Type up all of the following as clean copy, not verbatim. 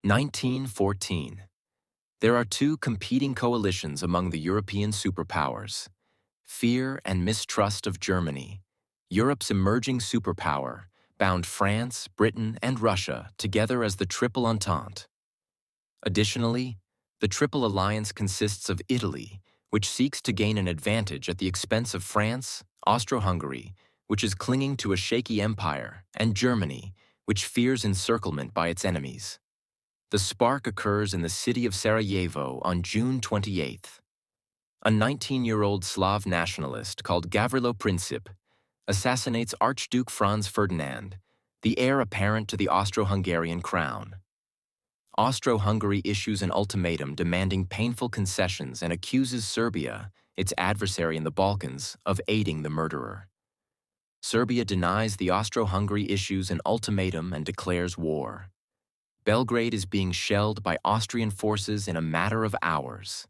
1914. There are two competing coalitions among the European superpowers: fear and mistrust of Germany. Europe's emerging superpower bound France, Britain, and Russia together as the Triple Entente. Additionally, the Triple Alliance consists of Italy, which seeks to gain an advantage at the expense of France, Austria-Hungary, which is clinging to a shaky empire, and Germany, which fears encirclement by its enemies. The spark occurs in the city of Sarajevo on June 28th. A 19-year-old Slav nationalist called Gavrilo Princip assassinates Archduke Franz Ferdinand, the heir apparent to the Austro-Hungarian crown. Austro-Hungary issues an ultimatum demanding painful concessions and accuses Serbia, its adversary in the Balkans, of aiding the murderer. Serbia denies the Austro-Hungary issues an ultimatum and declares war. Belgrade is being shelled by Austrian forces in a matter of hours.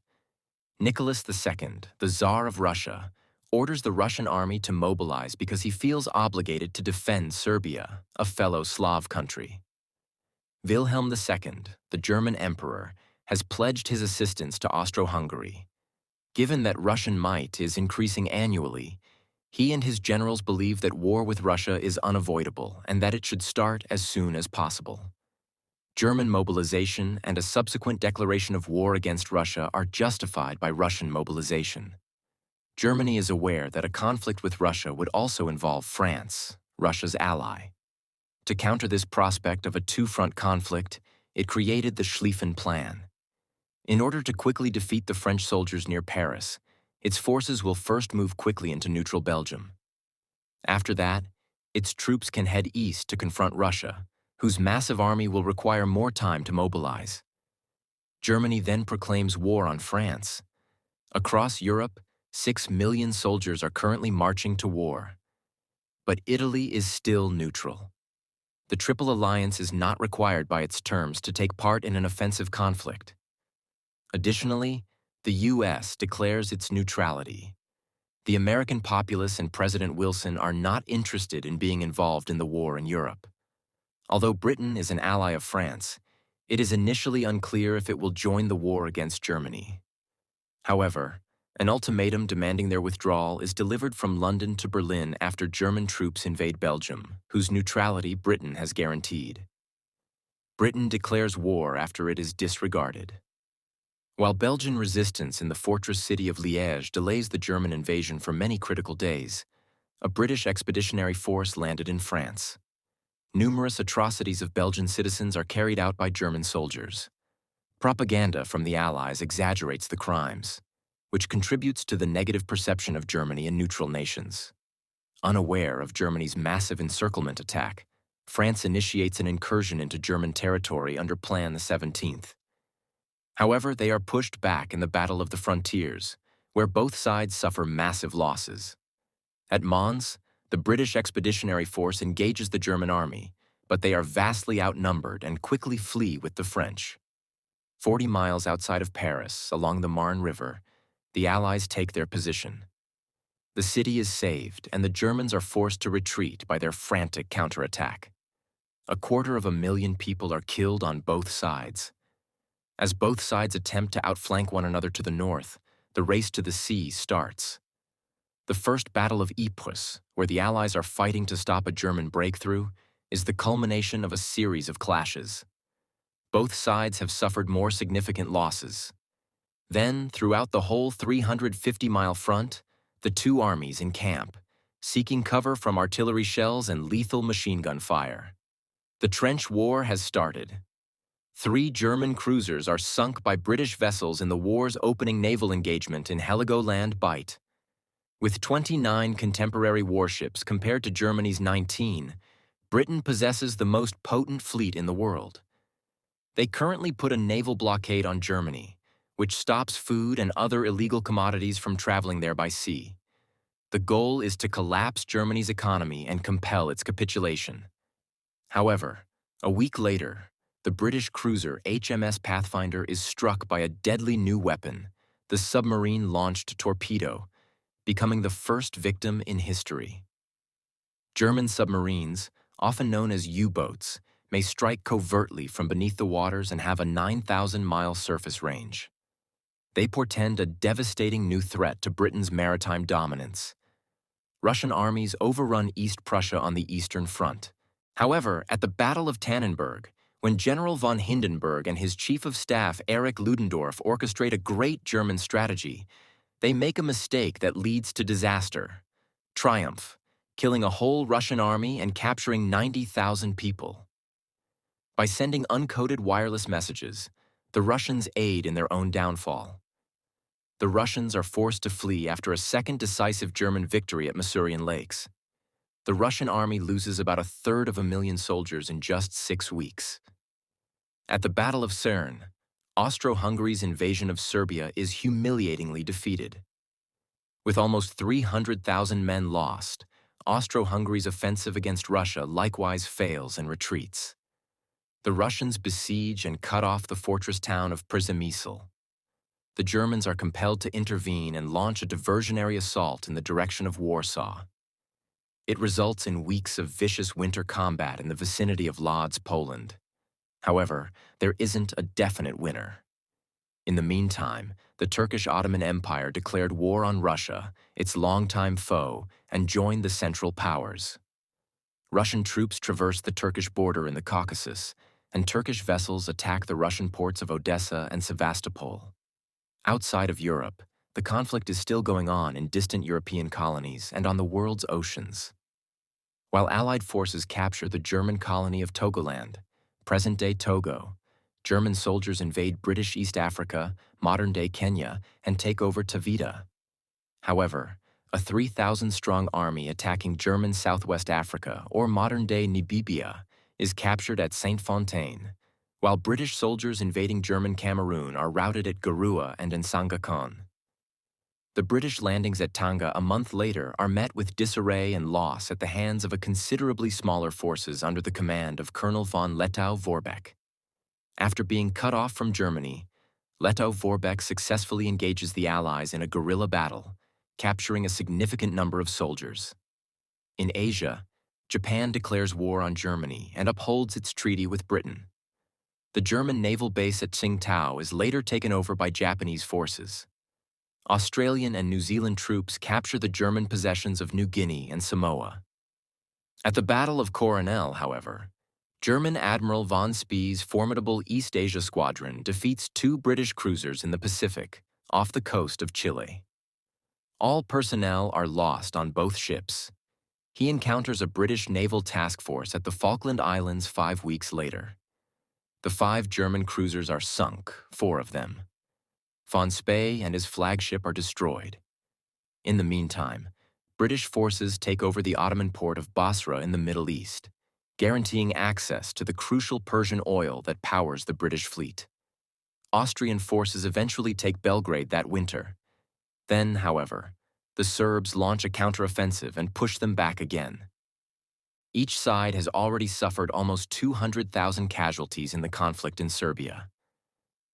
Nicholas II, the Tsar of Russia, orders the Russian army to mobilize because he feels obligated to defend Serbia, a fellow Slav country. Wilhelm II, the German emperor, has pledged his assistance to Austro-Hungary. Given that Russian might is increasing annually, he and his generals believe that war with Russia is unavoidable and that it should start as soon as possible. German mobilization and a subsequent declaration of war against Russia are justified by Russian mobilization. Germany is aware that a conflict with Russia would also involve France, Russia's ally. To counter this prospect of a two-front conflict, it created the Schlieffen Plan. In order to quickly defeat the French soldiers near Paris, its forces will first move quickly into neutral Belgium. After that, its troops can head east to confront Russia, whose massive army will require more time to mobilize. Germany then proclaims war on France. Across Europe, 6 million soldiers are currently marching to war. But Italy is still neutral. The Triple Alliance is not required by its terms to take part in an offensive conflict. Additionally, the U.S. declares its neutrality. The American populace and President Wilson are not interested in being involved in the war in Europe. Although Britain is an ally of France, it is initially unclear if it will join the war against Germany. However, an ultimatum demanding their withdrawal is delivered from London to Berlin after German troops invade Belgium, whose neutrality Britain has guaranteed. Britain declares war after it is disregarded. While Belgian resistance in the fortress city of Liège delays the German invasion for many critical days, a British expeditionary force landed in France. Numerous atrocities of Belgian citizens are carried out by German soldiers. Propaganda from the Allies exaggerates the crimes, which contributes to the negative perception of Germany in neutral nations. Unaware of Germany's massive encirclement attack, France initiates an incursion into German territory under Plan the 17th. However, they are pushed back in the Battle of the Frontiers, where both sides suffer massive losses. At Mons, the British expeditionary force engages the German army, but they are vastly outnumbered and quickly flee with the French. 40 miles outside of Paris, along the Marne River, the Allies take their position. The city is saved, and the Germans are forced to retreat by their frantic counterattack. 250,000 people are killed on both sides. As both sides attempt to outflank one another to the north, the race to the sea starts. The First Battle of Ypres, where the Allies are fighting to stop a German breakthrough, is the culmination of a series of clashes. Both sides have suffered more significant losses. Then, throughout the whole 350-mile front, the two armies encamp, seeking cover from artillery shells and lethal machine gun fire. The trench war has started. 3 German cruisers are sunk by British vessels in the war's opening naval engagement in Heligoland Bight. With 29 contemporary warships compared to Germany's 19, Britain possesses the most potent fleet in the world. They currently put a naval blockade on Germany, which stops food and other illegal commodities from traveling there by sea. The goal is to collapse Germany's economy and compel its capitulation. However, a week later, the British cruiser HMS Pathfinder is struck by a deadly new weapon, the submarine-launched torpedo, becoming the first victim in history. German submarines, often known as U-boats, may strike covertly from beneath the waters and have a 9,000-mile surface range. They portend a devastating new threat to Britain's maritime dominance. Russian armies overrun East Prussia on the Eastern Front. However, at the Battle of Tannenberg, when General von Hindenburg and his chief of staff Erich Ludendorff orchestrate a great German strategy, they make a mistake that leads to disaster. Triumph, killing a whole Russian army and capturing 90,000 people. By sending uncoded wireless messages, the Russians aid in their own downfall. The Russians are forced to flee after a second decisive German victory at Masurian Lakes. The Russian army loses about 1/3 soldiers in just 6 weeks. At the Battle of Cerne, Austro-Hungary's invasion of Serbia is humiliatingly defeated. With almost 300,000 men lost, Austro-Hungary's offensive against Russia likewise fails and retreats. The Russians besiege and cut off the fortress town of Przemysl. The Germans are compelled to intervene and launch a diversionary assault in the direction of Warsaw. It results in weeks of vicious winter combat in the vicinity of Lodz, Poland. However, there isn't a definite winner. In the meantime, the Turkish Ottoman Empire declared war on Russia, its longtime foe, and joined the Central Powers. Russian troops traverse the Turkish border in the Caucasus, and Turkish vessels attack the Russian ports of Odessa and Sevastopol. Outside of Europe, the conflict is still going on in distant European colonies and on the world's oceans. While Allied forces capture the German colony of Togoland, present-day Togo, German soldiers invade British East Africa, modern-day Kenya, and take over Taveta. However, a 3,000-strong army attacking German Southwest Africa, or modern-day Namibia, is captured at Saint-Fontaine, while British soldiers invading German Cameroon are routed at Garua and Nsangakon. The British landings at Tanga a month later are met with disarray and loss at the hands of a considerably smaller forces under the command of Colonel von Lettow-Vorbeck. After being cut off from Germany, Lettow-Vorbeck successfully engages the Allies in a guerrilla battle, capturing a significant number of soldiers. In Asia, Japan declares war on Germany and upholds its treaty with Britain. The German naval base at Tsingtao is later taken over by Japanese forces. Australian and New Zealand troops capture the German possessions of New Guinea and Samoa. At the Battle of Coronel, however, German Admiral von Spee's formidable East Asia squadron defeats 2 British cruisers in the Pacific, off the coast of Chile. All personnel are lost on both ships. He encounters a British naval task force at the Falkland Islands 5 weeks later. The 5 German cruisers are sunk, 4 of them. Von Spee and his flagship are destroyed. In the meantime, British forces take over the Ottoman port of Basra in the Middle East, guaranteeing access to the crucial Persian oil that powers the British fleet. Austrian forces eventually take Belgrade that winter. Then, however, the Serbs launch a counteroffensive and push them back again. Each side has already suffered almost 200,000 casualties in the conflict in Serbia.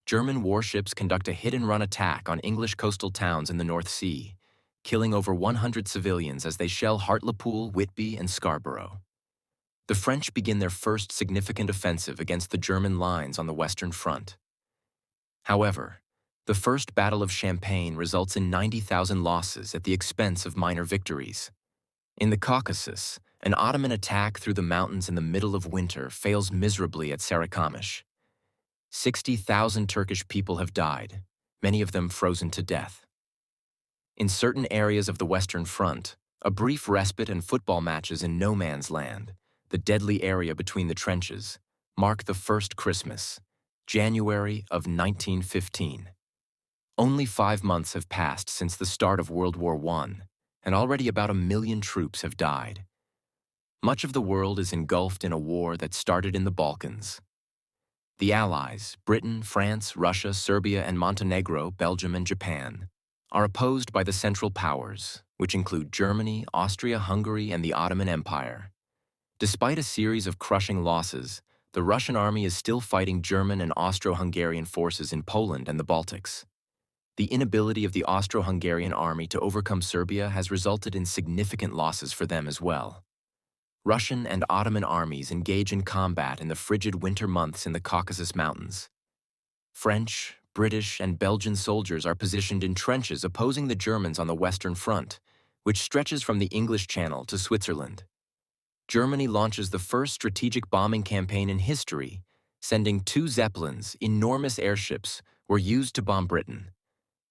German warships conduct a hit-and-run attack on English coastal towns in the North Sea, killing over 100 civilians as they shell Hartlepool, Whitby, and Scarborough. The French begin their first significant offensive against the German lines on the Western Front. However, the First Battle of Champagne results in 90,000 losses at the expense of minor victories. In the Caucasus, an Ottoman attack through the mountains in the middle of winter fails miserably at Sarikamish. 60,000 Turkish people have died, many of them frozen to death. In certain areas of the Western Front, a brief respite and football matches in no man's land, the deadly area between the trenches, mark the first Christmas, January of 1915. Only 5 months have passed since the start of World War I, and already about 1 million troops have died. Much of the world is engulfed in a war that started in the Balkans. The Allies, Britain, France, Russia, Serbia, and Montenegro, Belgium, and Japan, are opposed by the Central Powers, which include Germany, Austria-Hungary, and the Ottoman Empire. Despite a series of crushing losses, the Russian army is still fighting German and Austro-Hungarian forces in Poland and the Baltics. The inability of the Austro-Hungarian army to overcome Serbia has resulted in significant losses for them as well. Russian and Ottoman armies engage in combat in the frigid winter months in the Caucasus Mountains. French, British, and Belgian soldiers are positioned in trenches opposing the Germans on the Western Front, which stretches from the English Channel to Switzerland. Germany launches the first strategic bombing campaign in history, sending 2 Zeppelins, enormous airships, were used to bomb Britain.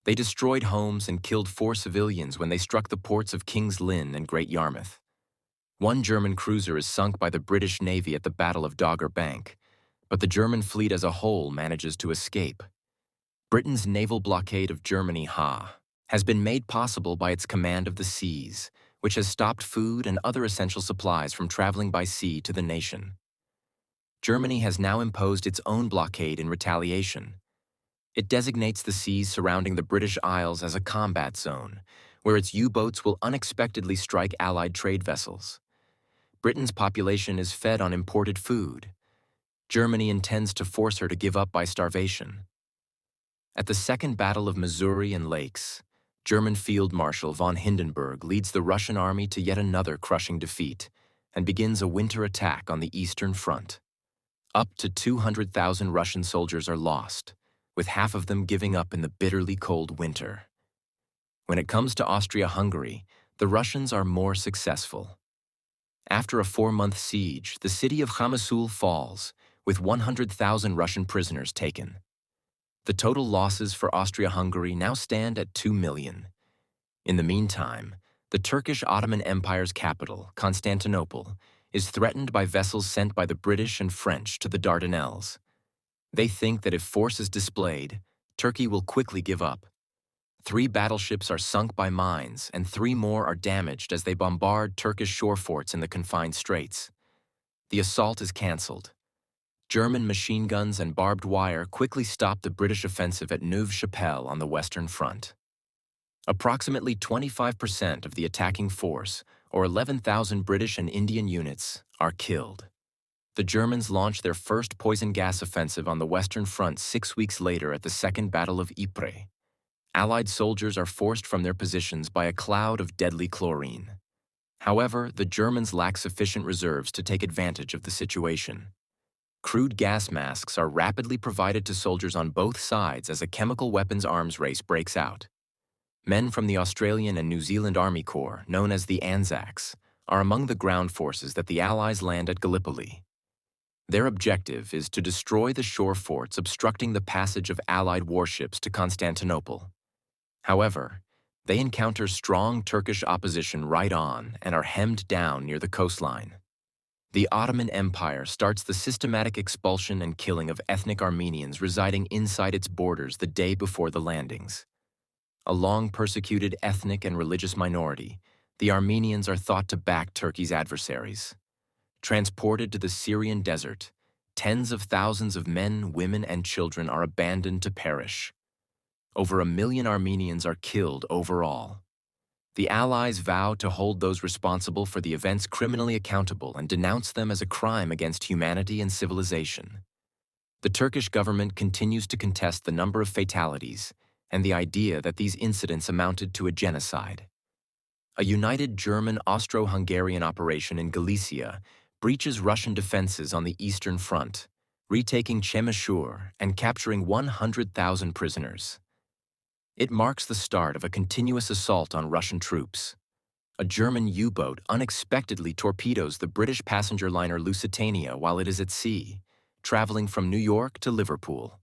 They destroyed homes and killed 4 civilians when they struck the ports of King's Lynn and Great Yarmouth. 1 German cruiser is sunk by the British Navy at the Battle of Dogger Bank, but the German fleet as a whole manages to escape. Britain's naval blockade of Germany has been made possible by its command of the seas, which has stopped food and other essential supplies from traveling by sea to the nation. Germany has now imposed its own blockade in retaliation. It designates the seas surrounding the British Isles as a combat zone, where its U-boats will unexpectedly strike Allied trade vessels. Britain's population is fed on imported food. Germany intends to force her to give up by starvation. At the Second Battle of Missouri and Lakes, German Field Marshal von Hindenburg leads the Russian army to yet another crushing defeat and begins a winter attack on the Eastern Front. Up to 200,000 Russian soldiers are lost, with half of them giving up in the bitterly cold winter. When it comes to Austria-Hungary, the Russians are more successful. After a 4-month siege, the city of Hamasul falls, with 100,000 Russian prisoners taken. The total losses for Austria-Hungary now stand at 2 million. In the meantime, the Turkish Ottoman Empire's capital, Constantinople, is threatened by vessels sent by the British and French to the Dardanelles. They think that if force is displayed, Turkey will quickly give up. 3 battleships are sunk by mines, and 3 more are damaged as they bombard Turkish shore forts in the confined straits. The assault is cancelled. German machine guns and barbed wire quickly stop the British offensive at Neuve-Chapelle on the Western Front. Approximately 25% of the attacking force, or 11,000 British and Indian units, are killed. The Germans launch their first poison gas offensive on the Western Front 6 weeks later at the Second Battle of Ypres. Allied soldiers are forced from their positions by a cloud of deadly chlorine. However, the Germans lack sufficient reserves to take advantage of the situation. Crude gas masks are rapidly provided to soldiers on both sides as a chemical weapons arms race breaks out. Men from the Australian and New Zealand Army Corps, known as the Anzacs, are among the ground forces that the Allies land at Gallipoli. Their objective is to destroy the shore forts obstructing the passage of Allied warships to Constantinople. However, they encounter strong Turkish opposition right on and are hemmed down near the coastline. The Ottoman Empire starts the systematic expulsion and killing of ethnic Armenians residing inside its borders the day before the landings. A long persecuted ethnic and religious minority, the Armenians are thought to back Turkey's adversaries. Transported to the Syrian desert, tens of thousands of men, women, and children are abandoned to perish. Over 1 million Armenians are killed overall. The Allies vow to hold those responsible for the events criminally accountable and denounce them as a crime against humanity and civilization. The Turkish government continues to contest the number of fatalities and the idea that these incidents amounted to a genocide. A united German-Austro-Hungarian operation in Galicia breaches Russian defenses on the Eastern Front, retaking Przemyśl and capturing 100,000 prisoners. It marks the start of a continuous assault on Russian troops. A German U-boat unexpectedly torpedoes the British passenger liner Lusitania while it is at sea, traveling from New York to Liverpool.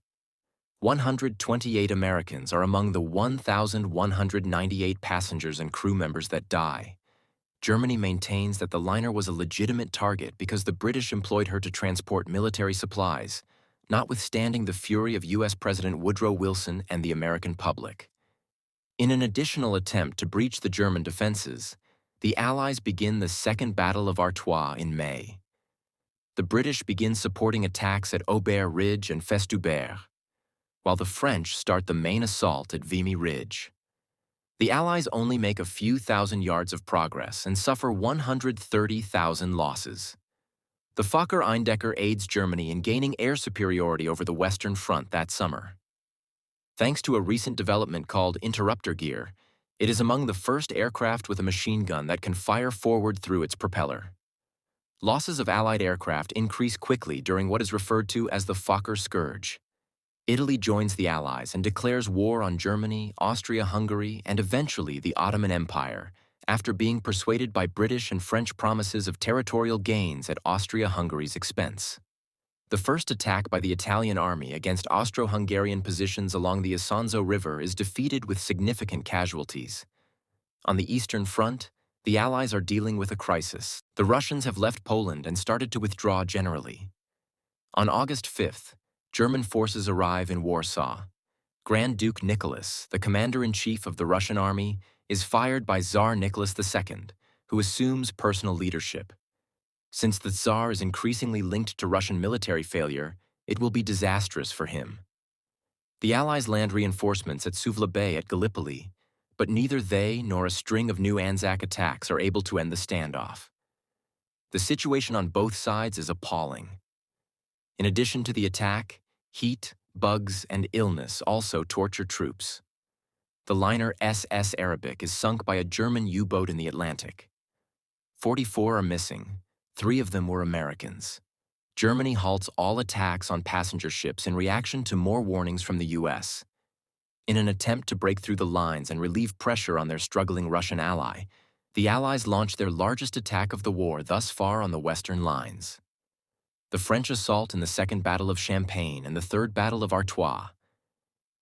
128 Americans are among the 1,198 passengers and crew members that die. Germany maintains that the liner was a legitimate target because the British employed her to transport military supplies, notwithstanding the fury of U.S. President Woodrow Wilson and the American public. In an additional attempt to breach the German defenses, the Allies begin the Second Battle of Artois in May. The British begin supporting attacks at Aubert Ridge and Festubert, while the French start the main assault at Vimy Ridge. The Allies only make a few thousand yards of progress and suffer 130,000 losses. The Fokker-Eindecker aids Germany in gaining air superiority over the Western Front that summer. Thanks to a recent development called interrupter gear, it is among the first aircraft with a machine gun that can fire forward through its propeller. Losses of Allied aircraft increase quickly during what is referred to as the Fokker Scourge. Italy joins the Allies and declares war on Germany, Austria-Hungary, and eventually the Ottoman Empire, after being persuaded by British and French promises of territorial gains at Austria-Hungary's expense. The first attack by the Italian army against Austro-Hungarian positions along the Isonzo River is defeated with significant casualties. On the Eastern Front, the Allies are dealing with a crisis. The Russians have left Poland and started to withdraw generally. On August 5th, German forces arrive in Warsaw. Grand Duke Nicholas, the commander-in-chief of the Russian army, is fired by Tsar Nicholas II, who assumes personal leadership. Since the Tsar is increasingly linked to Russian military failure, it will be disastrous for him. The Allies land reinforcements at Suvla Bay at Gallipoli, but neither they nor a string of new Anzac attacks are able to end the standoff. The situation on both sides is appalling. In addition to the attack, heat, bugs, and illness also torture troops. The liner SS Arabic is sunk by a German U-boat in the Atlantic. 44 are missing. 3 of them were Americans. Germany halts all attacks on passenger ships in reaction to more warnings from the US. In an attempt to break through the lines and relieve pressure on their struggling Russian ally, the Allies launched their largest attack of the war thus far on the Western lines. The French assault in the Second Battle of Champagne and the Third Battle of Artois.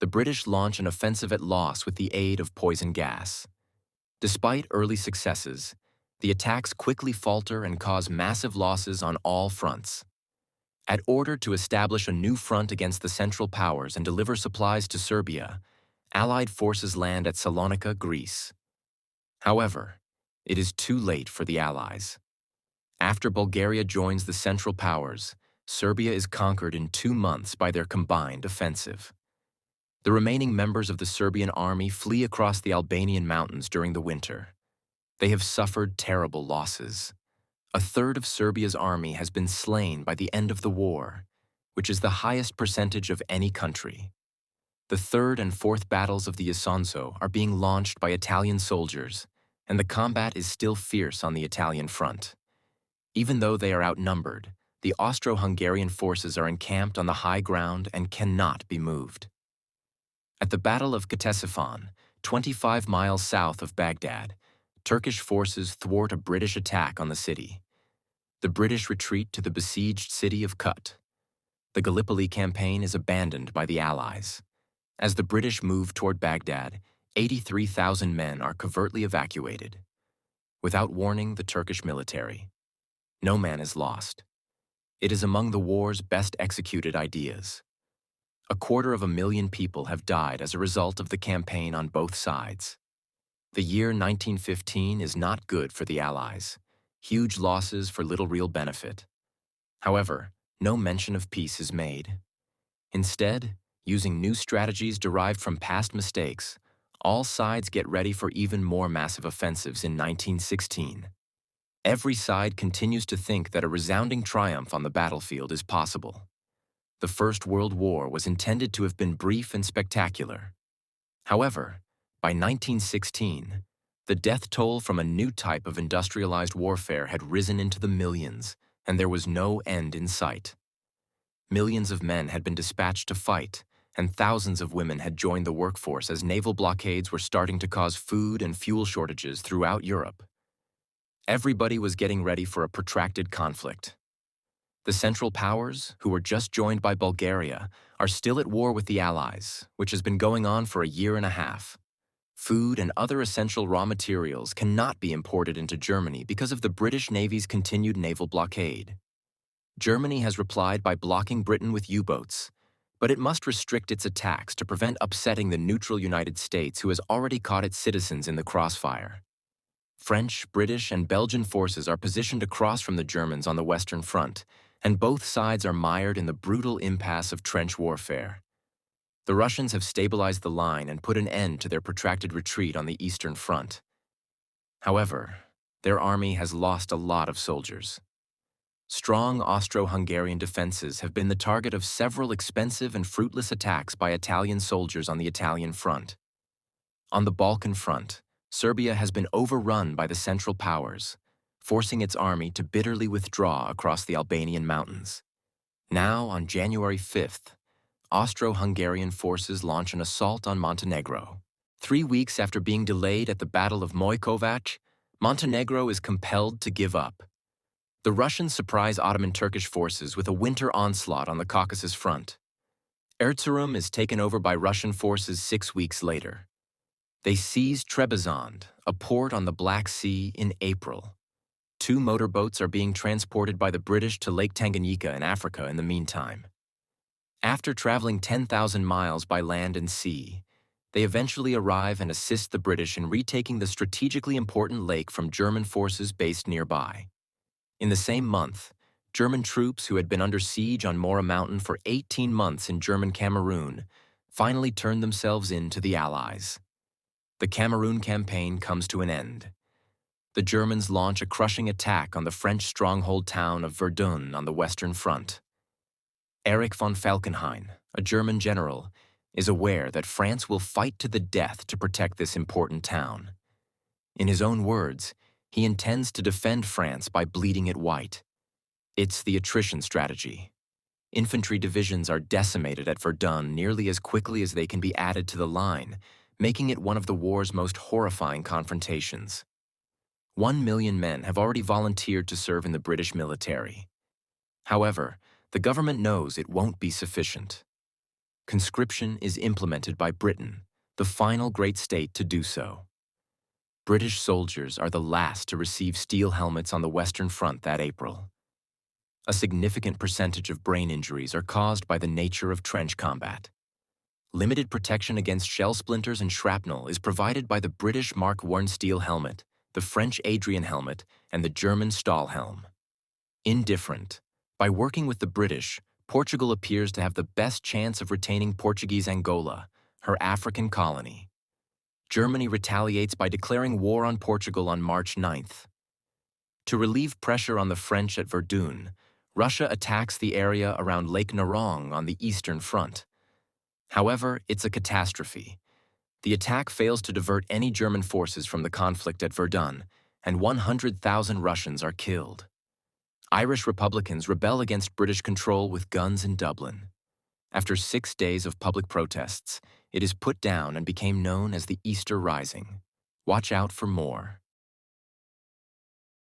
The British launch an offensive at Loos with the aid of poison gas. Despite early successes, the attacks quickly falter and cause massive losses on all fronts. At order to establish a new front against the Central Powers and deliver supplies to Serbia, Allied forces land at Salonika, Greece. However, it is too late for the Allies. After Bulgaria joins the Central Powers, Serbia is conquered in 2 months by their combined offensive. The remaining members of the Serbian army flee across the Albanian mountains during the winter. They have suffered terrible losses. A third of Serbia's army has been slain by the end of the war, which is the highest percentage of any country. The third and fourth battles of the Isonzo are being launched by Italian soldiers, and the combat is still fierce on the Italian front. Even though they are outnumbered, the Austro-Hungarian forces are encamped on the high ground and cannot be moved. At the Battle of Ctesiphon, 25 miles south of Baghdad, Turkish forces thwart a British attack on the city. The British retreat to the besieged city of Kut. The Gallipoli campaign is abandoned by the Allies. As the British move toward Baghdad, 83,000 men are covertly evacuated. Without warning the Turkish military. No man is lost. It is among the war's best executed ideas. 250,000 people have died as a result of the campaign on both sides. The year 1915 is not good for the Allies. Huge losses for little real benefit. However, no mention of peace is made. Instead, using new strategies derived from past mistakes, all sides get ready for even more massive offensives in 1916. Every side continues to think that a resounding triumph on the battlefield is possible. The First World War was intended to have been brief and spectacular. However, by 1916, the death toll from a new type of industrialized warfare had risen into the millions, and there was no end in sight. Millions of men had been dispatched to fight, and thousands of women had joined the workforce as naval blockades were starting to cause food and fuel shortages throughout Europe. Everybody was getting ready for a protracted conflict. The Central Powers, who were just joined by Bulgaria, are still at war with the Allies, which has been going on for a year and a half. Food and other essential raw materials cannot be imported into Germany because of the British Navy's continued naval blockade. Germany has replied by blocking Britain with U-boats, but it must restrict its attacks to prevent upsetting the neutral United States, who has already caught its citizens in the crossfire. French, British, and Belgian forces are positioned across from the Germans on the Western Front, and both sides are mired in the brutal impasse of trench warfare. The Russians have stabilized the line and put an end to their protracted retreat on the Eastern Front. However, their army has lost a lot of soldiers. Strong Austro-Hungarian defenses have been the target of several expensive and fruitless attacks by Italian soldiers on the Italian front. On the Balkan front, Serbia has been overrun by the Central Powers. forcing its army to bitterly withdraw across the Albanian mountains. Now, on January 5th, Austro-Hungarian forces launch an assault on Montenegro. 3 weeks after being delayed at the Battle of Mojkovac, Montenegro is compelled to give up. The Russians surprise Ottoman Turkish forces with a winter onslaught on the Caucasus front. Erzurum is taken over by Russian forces 6 weeks later. They seize Trebizond, a port on the Black Sea, in April. 2 motorboats are being transported by the British to Lake Tanganyika in Africa in the meantime. After traveling 10,000 miles by land and sea, they eventually arrive and assist the British in retaking the strategically important lake from German forces based nearby. In the same month, German troops who had been under siege on Mora Mountain for 18 months in German Cameroon finally turned themselves in to the Allies. The Cameroon campaign comes to an end. The Germans launch a crushing attack on the French stronghold town of Verdun on the Western Front. Erich von Falkenhayn, a German general, is aware that France will fight to the death to protect this important town. In his own words, he intends to defend France by bleeding it white. It's the attrition strategy. Infantry divisions are decimated at Verdun nearly as quickly as they can be added to the line, making it one of the war's most horrifying confrontations. 1 million men have already volunteered to serve in the British military. However, the government knows it won't be sufficient. Conscription is implemented by Britain, the final great state to do so. British soldiers are the last to receive steel helmets on the Western Front that April. A significant percentage of brain injuries are caused by the nature of trench combat. Limited protection against shell splinters and shrapnel is provided by the British Mark I steel helmet, the French Adrian helmet, and the German Stahlhelm. Indifferent. By working with the British, Portugal appears to have the best chance of retaining Portuguese Angola, her African colony. Germany retaliates by declaring war on Portugal on March 9th. To relieve pressure on the French at Verdun, Russia attacks the area around Lake Narong on the Eastern Front. However, it's a catastrophe. The attack fails to divert any German forces from the conflict at Verdun, and 100,000 Russians are killed. Irish Republicans rebel against British control with guns in Dublin. After 6 days of public protests, it is put down and became known as the Easter Rising. Watch out for more.